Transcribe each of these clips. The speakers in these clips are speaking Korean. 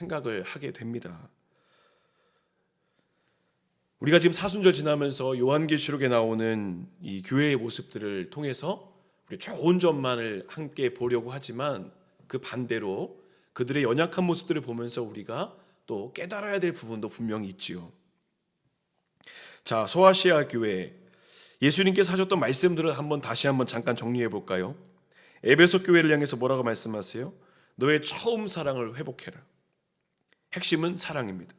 생각을 하게 됩니다. 우리가 지금 사순절 지나면서 요한계시록에 나오는 이 교회의 모습들을 통해서 우리 좋은 점만을 함께 보려고 하지만 그 반대로 그들의 연약한 모습들을 보면서 우리가 또 깨달아야 될 부분도 분명히 있지요. 자, 소아시아 교회, 예수님께서 하셨던 말씀들을 다시 한번 잠깐 정리해 볼까요? 에베소 교회를 향해서 뭐라고 말씀하세요? 너의 처음 사랑을 회복해라. 핵심은 사랑입니다.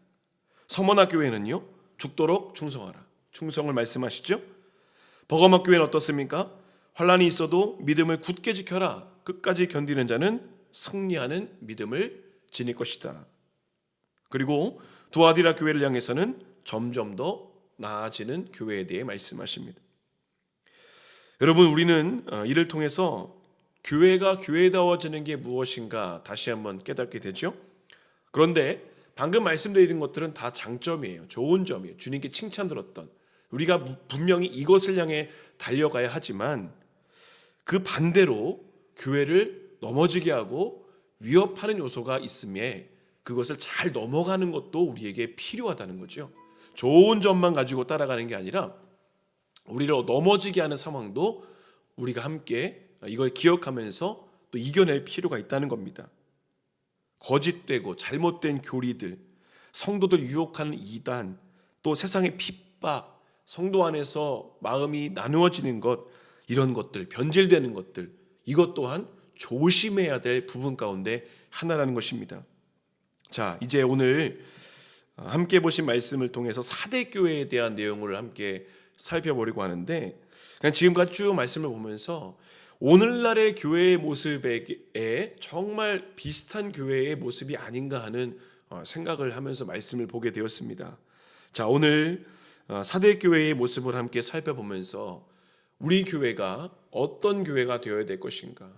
서머나 교회는요, 죽도록 충성하라. 충성을 말씀하시죠. 버가모 교회는 어떻습니까? 환난이 있어도 믿음을 굳게 지켜라. 끝까지 견디는 자는 승리하는 믿음을 지닐 것이다. 그리고 두아디라 교회를 향해서는 점점 더 나아지는 교회에 대해 말씀하십니다. 여러분, 우리는 이를 통해서 교회가 교회다워지는 게 무엇인가 다시 한번 깨닫게 되죠. 그런데 방금 말씀드린 것들은 다 장점이에요. 좋은 점이에요. 주님께 칭찬 들었던, 우리가 분명히 이것을 향해 달려가야 하지만 그 반대로 교회를 넘어지게 하고 위협하는 요소가 있음에 그것을 잘 넘어가는 것도 우리에게 필요하다는 거죠. 좋은 점만 가지고 따라가는 게 아니라 우리를 넘어지게 하는 상황도 우리가 함께 이걸 기억하면서 또 이겨낼 필요가 있다는 겁니다. 거짓되고 잘못된 교리들, 성도들 유혹하는 이단, 또 세상의 핍박, 성도 안에서 마음이 나누어지는 것, 이런 것들, 변질되는 것들, 이것 또한 조심해야 될 부분 가운데 하나라는 것입니다. 자, 이제 오늘 함께 보신 말씀을 통해서 사대 교회에 대한 내용을 함께 살펴보려고 하는데, 그냥 지금까지 쭉 말씀을 보면서 오늘날의 교회의 모습에 정말 비슷한 교회의 모습이 아닌가 하는 생각을 하면서 말씀을 보게 되었습니다. 자, 오늘 사대 교회의 모습을 함께 살펴보면서 우리 교회가 어떤 교회가 되어야 될 것인가,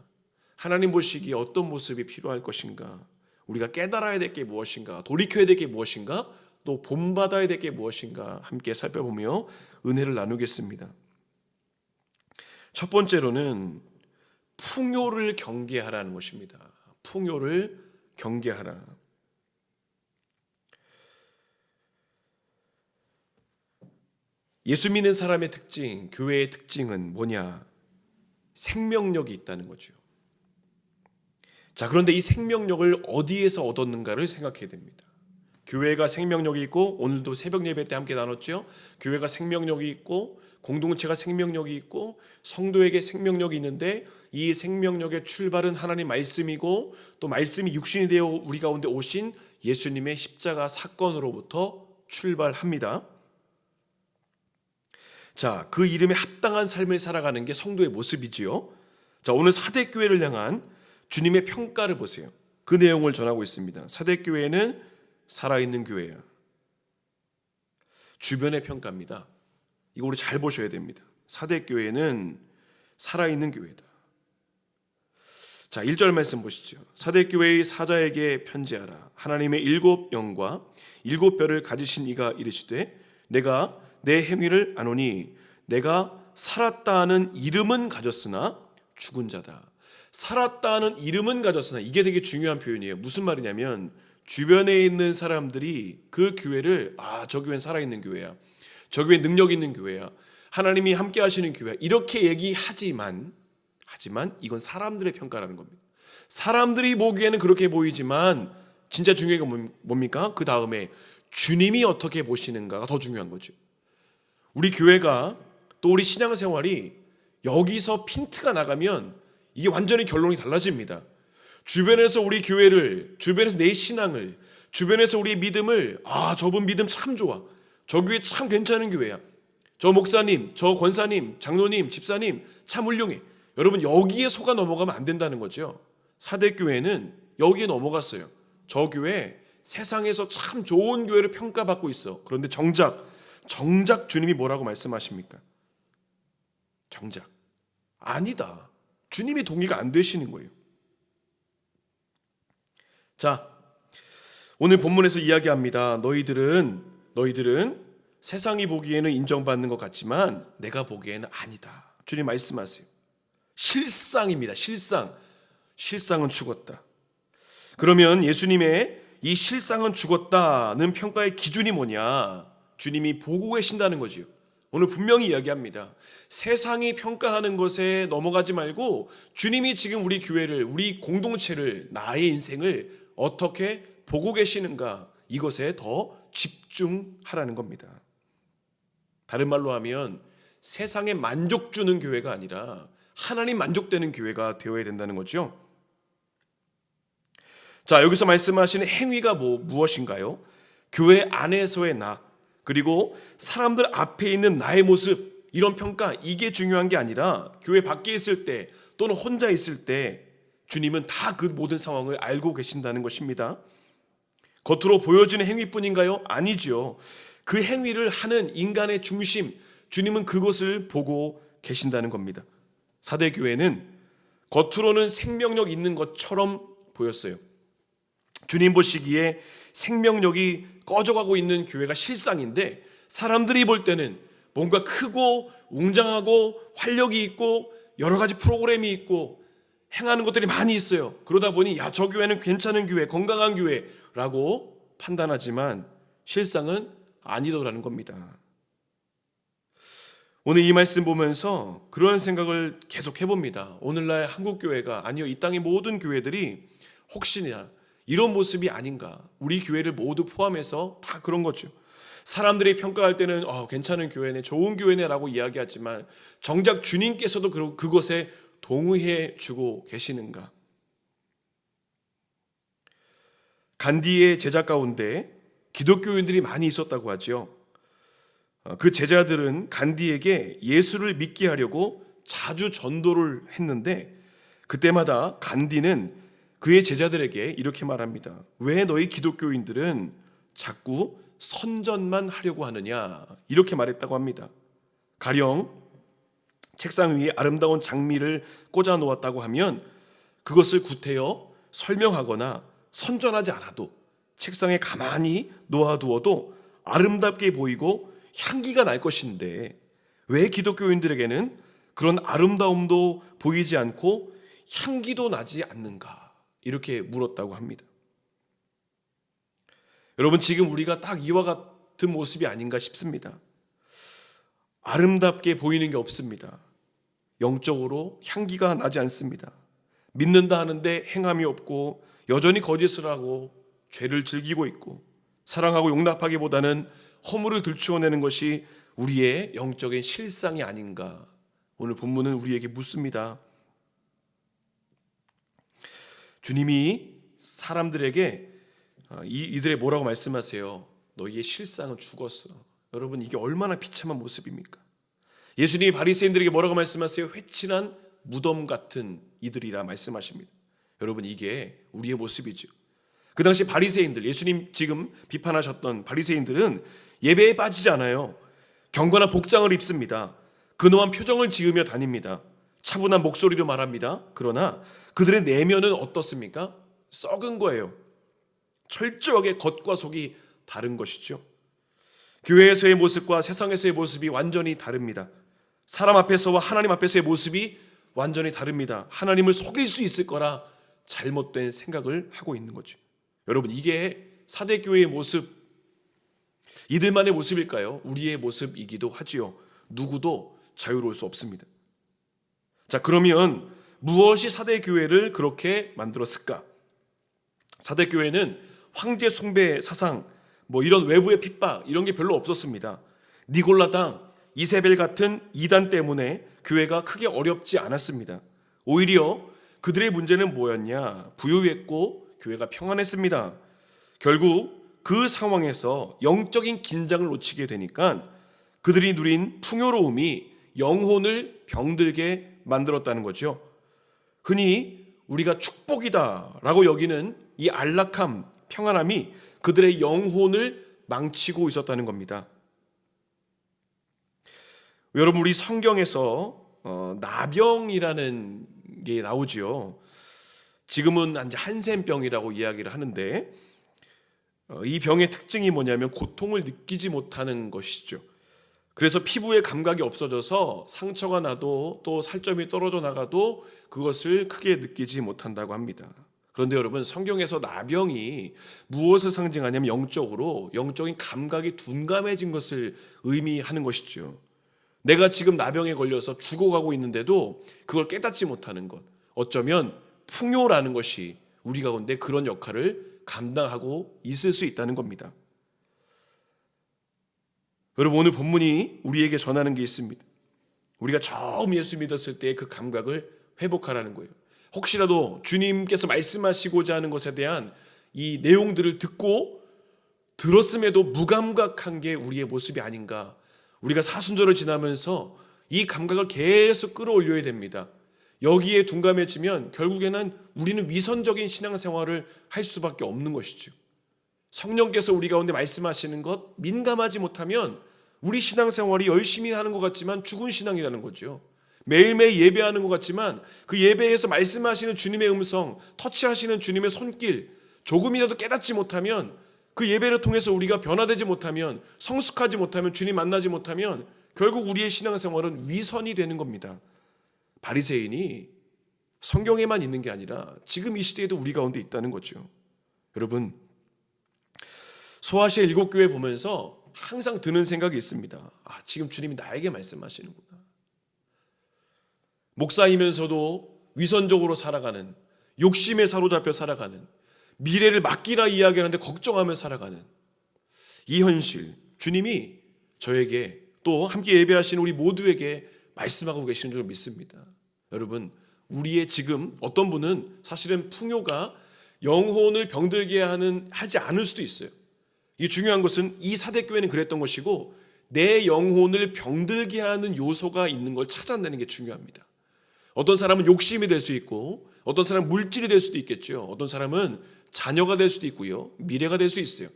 하나님 보시기에 어떤 모습이 필요할 것인가, 우리가 깨달아야 될 게 무엇인가, 돌이켜야 될 게 무엇인가, 또 본받아야 될 게 무엇인가 함께 살펴보며 은혜를 나누겠습니다. 첫 번째로는 풍요를 경계하라는 것입니다. 풍요를 경계하라. 예수 믿는 사람의 특징, 교회의 특징은 뭐냐? 생명력이 있다는 거죠. 자, 그런데 이 생명력을 어디에서 얻었는가를 생각해야 됩니다. 교회가 생명력이 있고, 오늘도 새벽 예배 때 함께 나눴죠. 교회가 생명력이 있고, 공동체가 생명력이 있고, 성도에게 생명력이 있는데, 이 생명력의 출발은 하나님 말씀이고, 또 말씀이 육신이 되어 우리 가운데 오신 예수님의 십자가 사건으로부터 출발합니다. 자, 그 이름에 합당한 삶을 살아가는 게 성도의 모습이지요. 자, 오늘 사대교회를 향한 주님의 평가를 보세요. 그 내용을 전하고 있습니다. 사대교회는 살아있는 교회야. 주변의 평가입니다. 이거 우리 잘 보셔야 됩니다. 사대교회는 살아있는 교회다. 자, 1절 말씀 보시죠. 사대교회의 사자에게 편지하라. 하나님의 7 영과 7 뼈를 가지신 이가 이르시되 내가 내 행위를 아노니 내가 살았다 하는 이름은 가졌으나 죽은 자다. 살았다 하는 이름은 가졌으나, 이게 되게 중요한 표현이에요. 무슨 말이냐면 주변에 있는 사람들이 그 교회를 저 교회는 살아있는 교회야, 저 교회는 능력 있는 교회야, 하나님이 함께 하시는 교회야, 이렇게 얘기하지만 이건 사람들의 평가라는 겁니다. 사람들이 보기에는 그렇게 보이지만 진짜 중요한 건 뭡니까? 그 다음에 주님이 어떻게 보시는가가 더 중요한 거죠. 우리 교회가, 또 우리 신앙생활이 여기서 핀트가 나가면 이게 완전히 결론이 달라집니다. 주변에서 우리 교회를, 주변에서 내 신앙을, 주변에서 우리의 믿음을, 저분 믿음 참 좋아, 저 교회 참 괜찮은 교회야, 저 목사님, 저 권사님, 장로님, 집사님 참 훌륭해, 여러분 여기에 속아 넘어가면 안 된다는 거죠. 사대교회는 여기에 넘어갔어요. 저 교회 세상에서 참 좋은 교회를 평가받고 있어. 그런데 정작 주님이 뭐라고 말씀하십니까? 정작 아니다. 주님이 동의가 안 되시는 거예요. 자, 오늘 본문에서 이야기합니다. 너희들은 세상이 보기에는 인정받는 것 같지만 내가 보기에는 아니다. 주님 말씀하세요. 실상입니다. 실상은 죽었다. 그러면 예수님의 이 실상은 죽었다는 평가의 기준이 뭐냐? 주님이 보고 계신다는 거지요. 오늘 분명히 이야기합니다. 세상이 평가하는 것에 넘어가지 말고 주님이 지금 우리 교회를, 우리 공동체를, 나의 인생을 어떻게 보고 계시는가, 이것에 더 집중하라는 겁니다. 다른 말로 하면 세상에 만족 주는 교회가 아니라 하나님 만족되는 교회가 되어야 된다는 거죠. 자, 여기서 말씀하시는 행위가 무엇인가요? 교회 안에서의 나, 그리고 사람들 앞에 있는 나의 모습, 이런 평가, 이게 중요한 게 아니라 교회 밖에 있을 때 또는 혼자 있을 때 주님은 다 그 모든 상황을 알고 계신다는 것입니다. 겉으로 보여지는 행위뿐인가요? 아니죠. 그 행위를 하는 인간의 중심, 주님은 그것을 보고 계신다는 겁니다. 사대교회는 겉으로는 생명력 있는 것처럼 보였어요. 주님 보시기에 생명력이 꺼져가고 있는 교회가 실상인데, 사람들이 볼 때는 뭔가 크고 웅장하고 활력이 있고 여러 가지 프로그램이 있고 행하는 것들이 많이 있어요. 그러다 보니 저 교회는 괜찮은 교회, 건강한 교회라고 판단하지만 실상은 아니더라는 겁니다. 오늘 이 말씀 보면서 그런 생각을 계속 해봅니다. 오늘날 한국교회가, 아니요, 이 땅의 모든 교회들이 혹시나 이런 모습이 아닌가. 우리 교회를 모두 포함해서 다 그런 거죠. 사람들이 평가할 때는 괜찮은 교회네, 좋은 교회네 라고 이야기하지만 정작 주님께서도 그것에 동의해 주고 계시는가. 간디의 제자 가운데 기독교인들이 많이 있었다고 하죠. 그 제자들은 간디에게 예수를 믿게 하려고 자주 전도를 했는데, 그때마다 간디는 그의 제자들에게 이렇게 말합니다. 왜 너희 기독교인들은 자꾸 선전만 하려고 하느냐, 이렇게 말했다고 합니다. 가령 책상 위에 아름다운 장미를 꽂아 놓았다고 하면 그것을 구태여 설명하거나 선전하지 않아도 책상에 가만히 놓아두어도 아름답게 보이고 향기가 날 것인데, 왜 기독교인들에게는 그런 아름다움도 보이지 않고 향기도 나지 않는가, 이렇게 물었다고 합니다. 여러분, 지금 우리가 딱 이와 같은 모습이 아닌가 싶습니다. 아름답게 보이는 게 없습니다. 영적으로 향기가 나지 않습니다. 믿는다 하는데 행함이 없고 여전히 거짓을 하고 죄를 즐기고 있고, 사랑하고 용납하기보다는 허물을 들추어내는 것이 우리의 영적인 실상이 아닌가. 오늘 본문은 우리에게 묻습니다. 주님이 사람들에게 이들의 뭐라고 말씀하세요? 너희의 실상은 죽었어. 여러분, 이게 얼마나 비참한 모습입니까? 예수님이 바리새인들에게 뭐라고 말씀하세요? 회친한 무덤 같은 이들이라 말씀하십니다. 여러분, 이게 우리의 모습이죠. 그 당시 바리새인들, 예수님 지금 비판하셨던 바리새인들은 예배에 빠지지 않아요. 경건한 복장을 입습니다. 근엄한 표정을 지으며 다닙니다. 차분한 목소리로 말합니다. 그러나 그들의 내면은 어떻습니까? 썩은 거예요. 철저하게 겉과 속이 다른 것이죠. 교회에서의 모습과 세상에서의 모습이 완전히 다릅니다. 사람 앞에서와 하나님 앞에서의 모습이 완전히 다릅니다. 하나님을 속일 수 있을 거라 잘못된 생각을 하고 있는 거죠. 여러분, 이게 사대교회의 모습, 이들만의 모습일까요? 우리의 모습이기도 하지요. 누구도 자유로울 수 없습니다. 자, 그러면 무엇이 사대교회를 그렇게 만들었을까? 사대교회는 황제 숭배 사상, 이런 외부의 핍박, 이런 게 별로 없었습니다. 니골라당, 이세벨 같은 이단 때문에 교회가 크게 어렵지 않았습니다. 오히려 그들의 문제는 뭐였냐? 부유했고 교회가 평안했습니다. 결국 그 상황에서 영적인 긴장을 놓치게 되니까 그들이 누린 풍요로움이 영혼을 병들게 만들었다는 거죠. 흔히 우리가 축복이다라고 여기는 이 안락함, 평안함이 그들의 영혼을 망치고 있었다는 겁니다. 여러분, 우리 성경에서 나병이라는 게 나오죠. 지금은 이제 한센병이라고 이야기를 하는데, 이 병의 특징이 뭐냐면 고통을 느끼지 못하는 것이죠. 그래서 피부에 감각이 없어져서 상처가 나도 또 살점이 떨어져 나가도 그것을 크게 느끼지 못한다고 합니다. 그런데 여러분, 성경에서 나병이 무엇을 상징하냐면 영적인 감각이 둔감해진 것을 의미하는 것이죠. 내가 지금 나병에 걸려서 죽어가고 있는데도 그걸 깨닫지 못하는 것, 어쩌면 풍요라는 것이 우리 가운데 그런 역할을 감당하고 있을 수 있다는 겁니다. 여러분, 오늘 본문이 우리에게 전하는 게 있습니다. 우리가 처음 예수 믿었을 때의 그 감각을 회복하라는 거예요. 혹시라도 주님께서 말씀하시고자 하는 것에 대한 이 내용들을 듣고 들었음에도 무감각한 게 우리의 모습이 아닌가. 우리가 사순절을 지나면서 이 감각을 계속 끌어올려야 됩니다. 여기에 둔감해지면 결국에는 우리는 위선적인 신앙생활을 할 수밖에 없는 것이죠. 성령께서 우리 가운데 말씀하시는 것 민감하지 못하면 우리 신앙생활이 열심히 하는 것 같지만 죽은 신앙이라는 거죠. 매일매일 예배하는 것 같지만 그 예배에서 말씀하시는 주님의 음성, 터치하시는 주님의 손길 조금이라도 깨닫지 못하면, 그 예배를 통해서 우리가 변화되지 못하면, 성숙하지 못하면, 주님 만나지 못하면 결국 우리의 신앙생활은 위선이 되는 겁니다. 바리새인이 성경에만 있는 게 아니라 지금 이 시대에도 우리 가운데 있다는 거죠. 여러분, 소아시아 7교회 보면서 항상 드는 생각이 있습니다. 지금 주님이 나에게 말씀하시는구나. 목사이면서도 위선적으로 살아가는, 욕심에 사로잡혀 살아가는, 미래를 맡기라 이야기하는데 걱정하며 살아가는 이 현실, 주님이 저에게 또 함께 예배하시는 우리 모두에게 말씀하고 계시는 줄 믿습니다. 여러분, 우리의 지금 어떤 분은 사실은 풍요가 영혼을 병들게 하지 않을 수도 있어요. 이게 중요한 것은 이 사대교회는 그랬던 것이고, 내 영혼을 병들게 하는 요소가 있는 걸 찾아내는 게 중요합니다. 어떤 사람은 욕심이 될 수 있고, 어떤 사람은 물질이 될 수도 있겠죠. 어떤 사람은 자녀가 될 수도 있고요, 미래가 될 수 있어요.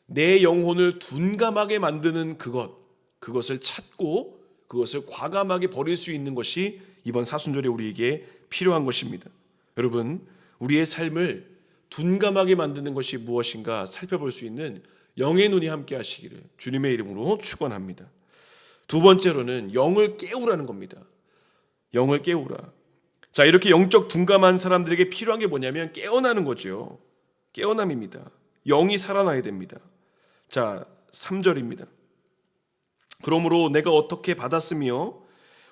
내 영혼을 둔감하게 만드는 그것을 찾고 그것을 과감하게 버릴 수 있는 것이 이번 사순절에 우리에게 필요한 것입니다. 여러분, 우리의 삶을 둔감하게 만드는 것이 무엇인가 살펴볼 수 있는 영의 눈이 함께 하시기를 주님의 이름으로 축원합니다. 두 번째로는 영을 깨우라는 겁니다. 영을 깨우라. 자, 이렇게 영적 둔감한 사람들에게 필요한 게 뭐냐면 깨어나는 거죠. 깨어남입니다. 영이 살아나야 됩니다. 자, 3절입니다. 그러므로 내가 어떻게 받았으며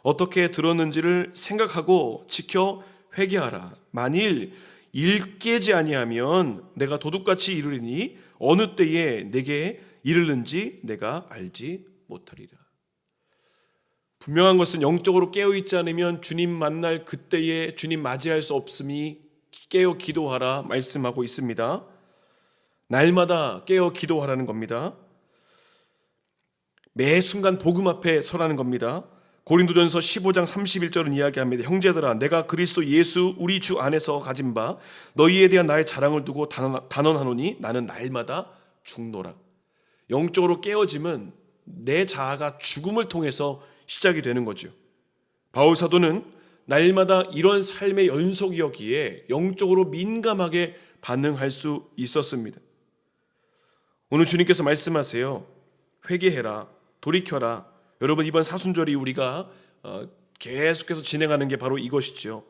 어떻게 들었는지를 생각하고 지켜 회개하라. 만일 일깨지 아니하면 내가 도둑같이 이르리니 어느 때에 내게 이르는지 내가 알지 못하리라. 분명한 것은 영적으로 깨어있지 않으면 주님 만날 그때에 주님 맞이할 수 없음이 깨어 기도하라 말씀하고 있습니다. 날마다 깨어 기도하라는 겁니다. 매 순간 복음 앞에 서라는 겁니다. 고린도전서 15장 31절은 이야기합니다. 형제들아, 내가 그리스도 예수 우리 주 안에서 가진 바 너희에 대한 나의 자랑을 두고 단언하노니 나는 날마다 죽노라. 영적으로 깨어짐은 내 자아가 죽음을 통해서 시작이 되는 거죠. 바울 사도는 날마다 이런 삶의 연속이었기에 영적으로 민감하게 반응할 수 있었습니다. 오늘 주님께서 말씀하세요. 회개해라, 돌이켜라. 여러분, 이번 사순절이 우리가 계속해서 진행하는 게 바로 이것이죠.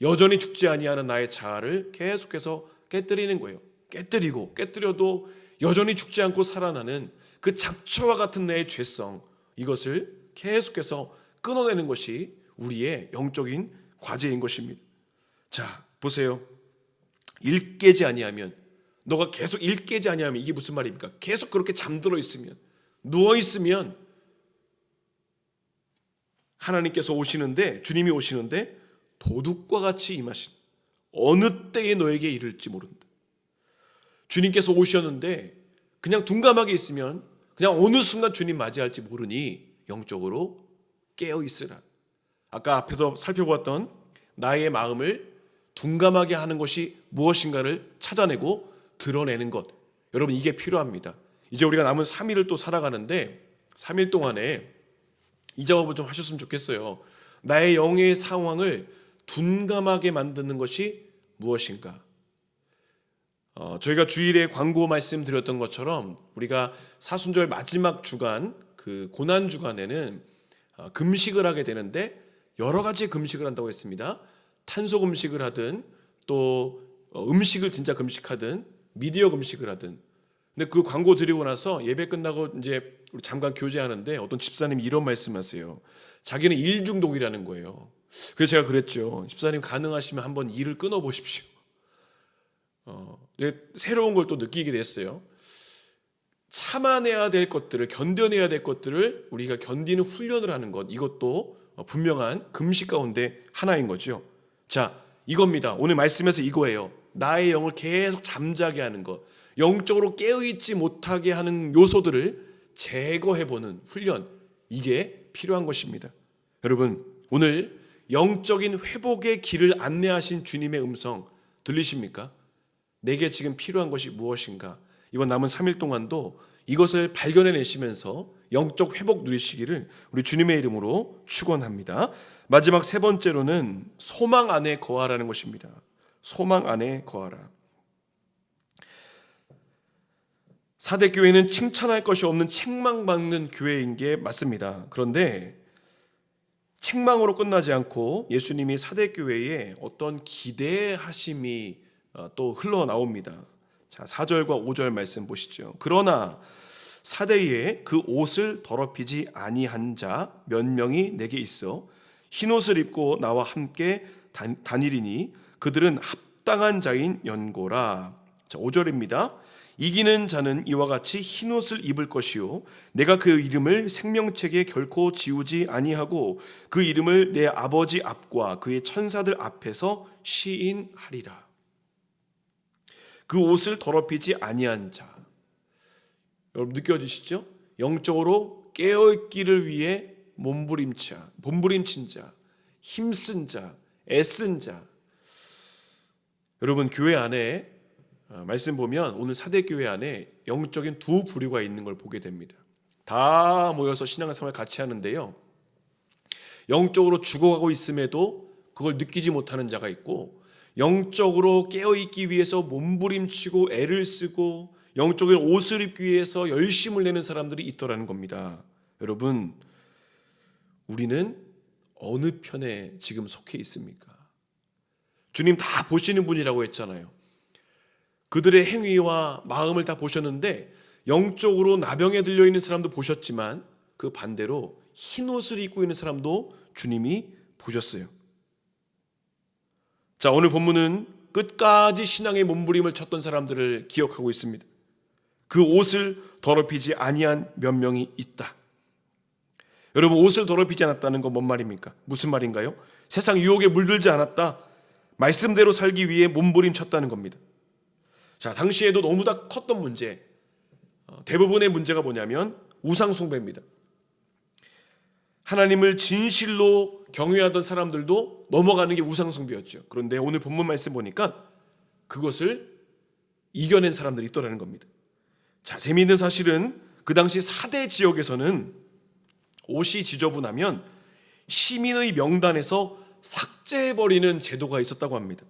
여전히 죽지 아니하는 나의 자아를 계속해서 깨뜨리는 거예요. 깨뜨려도 여전히 죽지 않고 살아나는 그 잡초와 같은 내 죄성, 이것을 계속해서 끊어내는 것이 우리의 영적인 과제인 것입니다. 자, 보세요. 일깨지 아니하면, 너가 계속 일깨지 아니하면 이게 무슨 말입니까? 계속 그렇게 잠들어 있으면, 누워 있으면 하나님께서 오시는데, 주님이 오시는데 도둑과 같이 임하신, 어느 때에 너에게 이를지 모른다. 주님께서 오셨는데 그냥 둔감하게 있으면 그냥 어느 순간 주님 맞이할지 모르니 영적으로 깨어 있으라. 아까 앞에서 살펴보았던 나의 마음을 둔감하게 하는 것이 무엇인가를 찾아내고 드러내는 것, 여러분, 이게 필요합니다. 이제 우리가 남은 3일을 또 살아가는데 3일 동안에 이 작업을 좀 하셨으면 좋겠어요. 나의 영의 상황을 둔감하게 만드는 것이 무엇인가? 저희가 주일에 광고 말씀드렸던 것처럼 우리가 사순절 마지막 주간, 그 고난 주간에는 금식을 하게 되는데 여러 가지 금식을 한다고 했습니다. 탄소 금식을 하든 또 음식을 진짜 금식하든 미디어 금식을 하든. 근데 그 광고 드리고 나서 예배 끝나고 이제 우리 잠깐 교제하는데 어떤 집사님이 이런 말씀하세요. 자기는 일 중독이라는 거예요. 그래서 제가 그랬죠. 집사님 가능하시면 한번 일을 끊어 보십시오. 새로운 걸 또 느끼게 됐어요. 참아내야 될 것들을, 견뎌내야 될 것들을 우리가 견디는 훈련을 하는 것, 이것도 분명한 금식 가운데 하나인 거죠. 자, 이겁니다. 오늘 말씀에서 이거예요. 나의 영을 계속 잠자게 하는 것, 영적으로 깨어있지 못하게 하는 요소들을 제거해보는 훈련, 이게 필요한 것입니다. 여러분, 오늘 영적인 회복의 길을 안내하신 주님의 음성 들리십니까? 내게 지금 필요한 것이 무엇인가? 이번 남은 3일 동안도 이것을 발견해내시면서 영적 회복 누리시기를 우리 주님의 이름으로 축원합니다. 마지막 세 번째로는 소망 안에 거하라는 것입니다. 소망 안에 거하라. 사대교회는 칭찬할 것이 없는 책망받는 교회인 게 맞습니다. 그런데 책망으로 끝나지 않고 예수님이 사대교회에 어떤 기대하심이 또 흘러나옵니다. 자, 4절과 5절 말씀 보시죠. 그러나 사대에 그 옷을 더럽히지 아니한 자 몇 명이 내게 있어 흰옷을 입고 나와 함께 다니리니 그들은 합당한 자인 연고라. 자, 5절입니다. 이기는 자는 이와 같이 흰옷을 입을 것이요 내가 그 이름을 생명책에 결코 지우지 아니하고 그 이름을 내 아버지 앞과 그의 천사들 앞에서 시인하리라. 그 옷을 더럽히지 아니한 자. 여러분 느껴지시죠? 영적으로 깨어있기를 위해 몸부림친 자, 힘쓴 자, 애쓴 자. 여러분 교회 안에 말씀 보면 오늘 사대교회 안에 영적인 두 부류가 있는 걸 보게 됩니다. 다 모여서 신앙생활 같이 하는데요, 영적으로 죽어가고 있음에도 그걸 느끼지 못하는 자가 있고, 영적으로 깨어있기 위해서 몸부림치고 애를 쓰고 영적인 옷을 입기 위해서 열심을 내는 사람들이 있더라는 겁니다. 여러분, 우리는 어느 편에 지금 속해 있습니까? 주님 다 보시는 분이라고 했잖아요. 그들의 행위와 마음을 다 보셨는데 영적으로 나병에 들려있는 사람도 보셨지만 그 반대로 흰옷을 입고 있는 사람도 주님이 보셨어요. 자, 오늘 본문은 끝까지 신앙의 몸부림을 쳤던 사람들을 기억하고 있습니다. 그 옷을 더럽히지 아니한 몇 명이 있다. 여러분, 옷을 더럽히지 않았다는 건 뭔 말입니까? 무슨 말인가요? 세상 유혹에 물들지 않았다. 말씀대로 살기 위해 몸부림 쳤다는 겁니다. 자, 당시에도 너무나 컸던 문제, 대부분의 문제가 뭐냐면 우상 숭배입니다. 하나님을 진실로 경외하던 사람들도 넘어가는 게 우상 숭배였죠. 그런데 오늘 본문 말씀 보니까 그것을 이겨낸 사람들이 있더라는 겁니다. 자, 재미있는 사실은 그 당시 4대 지역에서는 옷이 지저분하면 시민의 명단에서 삭제해버리는 제도가 있었다고 합니다.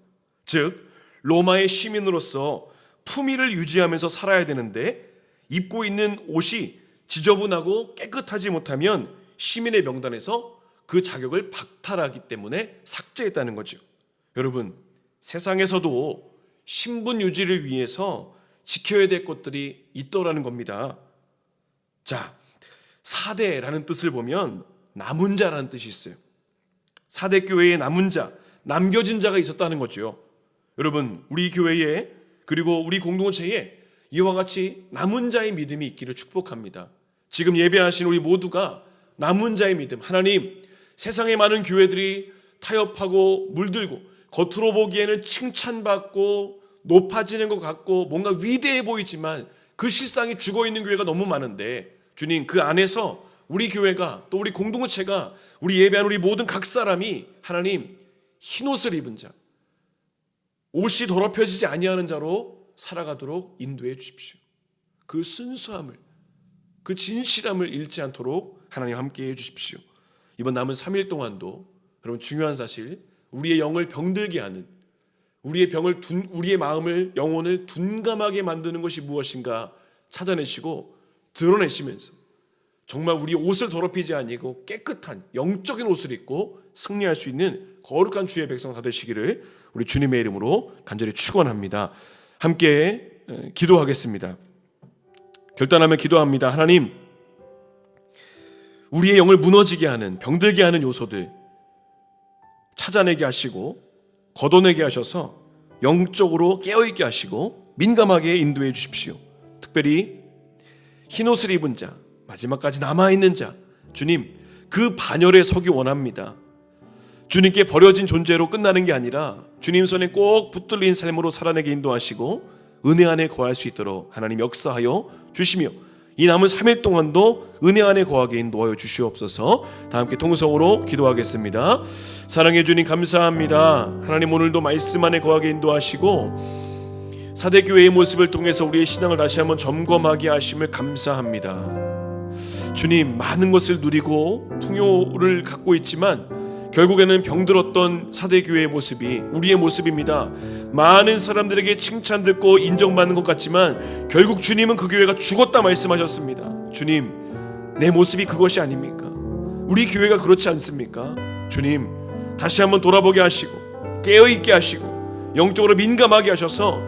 즉, 로마의 시민으로서 품위를 유지하면서 살아야 되는데 입고 있는 옷이 지저분하고 깨끗하지 못하면 시민의 명단에서 그 자격을 박탈하기 때문에 삭제했다는 거죠. 여러분, 세상에서도 신분 유지를 위해서 지켜야 될 것들이 있더라는 겁니다. 자, 사대라는 뜻을 보면 남은 자라는 뜻이 있어요. 사대 교회에 남은 자, 남겨진 자가 있었다는 거죠. 여러분, 우리 교회에 그리고 우리 공동체에 이와 같이 남은 자의 믿음이 있기를 축복합니다. 지금 예배하신 우리 모두가 남은 자의 믿음, 하나님, 세상의 많은 교회들이 타협하고 물들고 겉으로 보기에는 칭찬받고 높아지는 것 같고 뭔가 위대해 보이지만 그 실상이 죽어있는 교회가 너무 많은데, 주님, 그 안에서 우리 교회가, 또 우리 공동체가, 우리 예배한 우리 모든 각 사람이 하나님, 흰옷을 입은 자, 옷이 더럽혀지지 아니하는 자로 살아가도록 인도해 주십시오. 그 순수함을, 그 진실함을 잃지 않도록 하나님 함께 해 주십시오. 이번 남은 3일 동안도 여러분, 중요한 사실, 우리의 영을 병들게 하는, 우리의 마음을, 영혼을 둔감하게 만드는 것이 무엇인가 찾아내시고 드러내시면서 정말 우리 옷을 더럽히지 아니고 깨끗한 영적인 옷을 입고 승리할 수 있는 거룩한 주의 백성 다 되시기를 우리 주님의 이름으로 간절히 축원합니다. 함께 기도하겠습니다. 결단하며 기도합니다. 하나님, 우리의 영을 무너지게 하는, 병들게 하는 요소들 찾아내게 하시고 걷어내게 하셔서 영적으로 깨어있게 하시고 민감하게 인도해 주십시오. 특별히 흰옷을 입은 자, 마지막까지 남아있는 자, 주님, 그 반열에 서기 원합니다. 주님께 버려진 존재로 끝나는 게 아니라 주님 손에 꼭 붙들린 삶으로 살아내게 인도하시고 은혜 안에 거할 수 있도록 하나님 역사하여 주시며 이 남은 3일 동안도 은혜 안에 거하게 인도하여 주시옵소서. 다 함께 통성으로 기도하겠습니다. 사랑해 주님 감사합니다. 하나님, 오늘도 말씀 안에 거하게 인도하시고 사대교회의 모습을 통해서 우리의 신앙을 다시 한번 점검하게 하심을 감사합니다. 주님, 많은 것을 누리고 풍요를 갖고 있지만 결국에는 병들었던 사대교회의 모습이 우리의 모습입니다. 많은 사람들에게 칭찬 듣고 인정받는 것 같지만 결국 주님은 그 교회가 죽었다 말씀하셨습니다. 주님, 내 모습이 그것이 아닙니까? 우리 교회가 그렇지 않습니까? 주님, 다시 한번 돌아보게 하시고 깨어있게 하시고 영적으로 민감하게 하셔서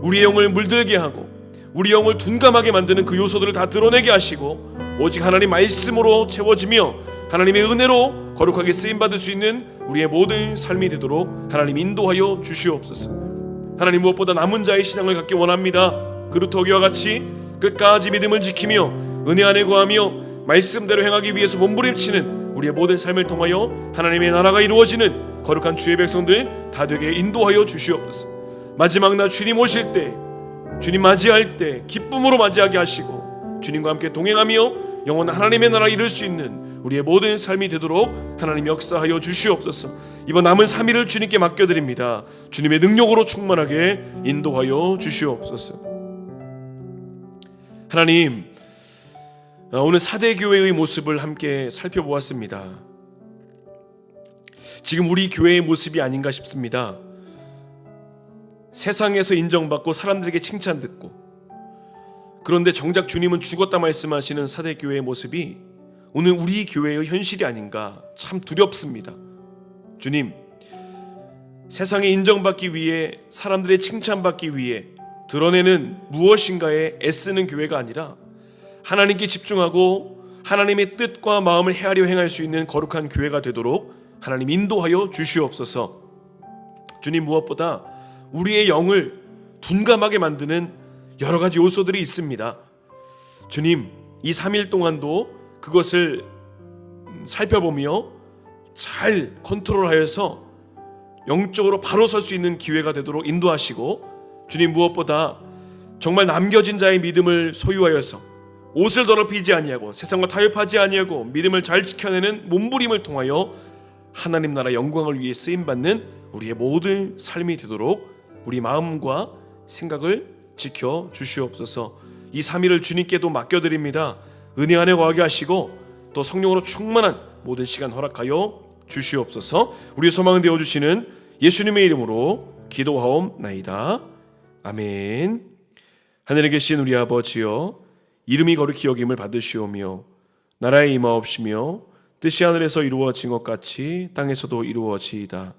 우리의 영을 물들게 하고 우리 영을 둔감하게 만드는 그 요소들을 다 드러내게 하시고 오직 하나님 말씀으로 채워지며 하나님의 은혜로 거룩하게 쓰임받을 수 있는 우리의 모든 삶이 되도록 하나님 인도하여 주시옵소서. 하나님, 무엇보다 남은 자의 신앙을 갖기 원합니다. 그루터기와 같이 끝까지 믿음을 지키며 은혜 안에 거하며 말씀대로 행하기 위해서 몸부림치는 우리의 모든 삶을 통하여 하나님의 나라가 이루어지는 거룩한 주의 백성들 다 되게 인도하여 주시옵소서. 마지막 날 주님 오실 때, 주님 맞이할 때 기쁨으로 맞이하게 하시고 주님과 함께 동행하며 영원한 하나님의 나라에 이룰 수 있는 우리의 모든 삶이 되도록 하나님 역사하여 주시옵소서. 이번 남은 3일을 주님께 맡겨드립니다. 주님의 능력으로 충만하게 인도하여 주시옵소서. 하나님, 오늘 사대교회의 모습을 함께 살펴보았습니다. 지금 우리 교회의 모습이 아닌가 싶습니다. 세상에서 인정받고 사람들에게 칭찬 듣고, 그런데 정작 주님은 죽었다 말씀하시는 사대교회의 모습이 오늘 우리 교회의 현실이 아닌가 참 두렵습니다. 주님, 세상에 인정받기 위해, 사람들의 칭찬받기 위해 드러내는 무엇인가에 애쓰는 교회가 아니라 하나님께 집중하고 하나님의 뜻과 마음을 헤아려 행할 수 있는 거룩한 교회가 되도록 하나님 인도하여 주시옵소서. 주님, 무엇보다 우리의 영을 둔감하게 만드는 여러 가지 요소들이 있습니다. 주님, 이 3일 동안도 그것을 살펴보며 잘 컨트롤하여서 영적으로 바로 설 수 있는 기회가 되도록 인도하시고, 주님, 무엇보다 정말 남겨진 자의 믿음을 소유하여서 옷을 더럽히지 아니하고 세상과 타협하지 아니하고 믿음을 잘 지켜내는 몸부림을 통하여 하나님 나라 영광을 위해 쓰임받는 우리의 모든 삶이 되도록 우리 마음과 생각을 지켜 주시옵소서. 이 3일을 주님께도 맡겨드립니다. 은혜 안에 거하게 하시고 또 성령으로 충만한 모든 시간 허락하여 주시옵소서. 우리의 소망은 되어주시는 예수님의 이름으로 기도하옵나이다. 아멘. 하늘에 계신 우리 아버지여, 이름이 거룩히 여김을 받으시오며 나라에 임하옵시며 뜻이 하늘에서 이루어진 것 같이 땅에서도 이루어지이다.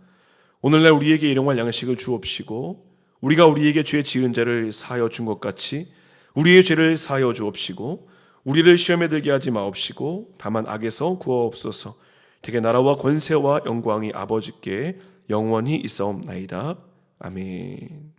오늘날 우리에게 일용할 양식을 주옵시고 우리가 우리에게 죄 지은 자를 사하여 준 것 같이 우리의 죄를 사하여 주옵시고 우리를 시험에 들게 하지 마옵시고 다만 악에서 구하옵소서. 되게 나라와 권세와 영광이 아버지께 영원히 있사옵나이다. 아멘.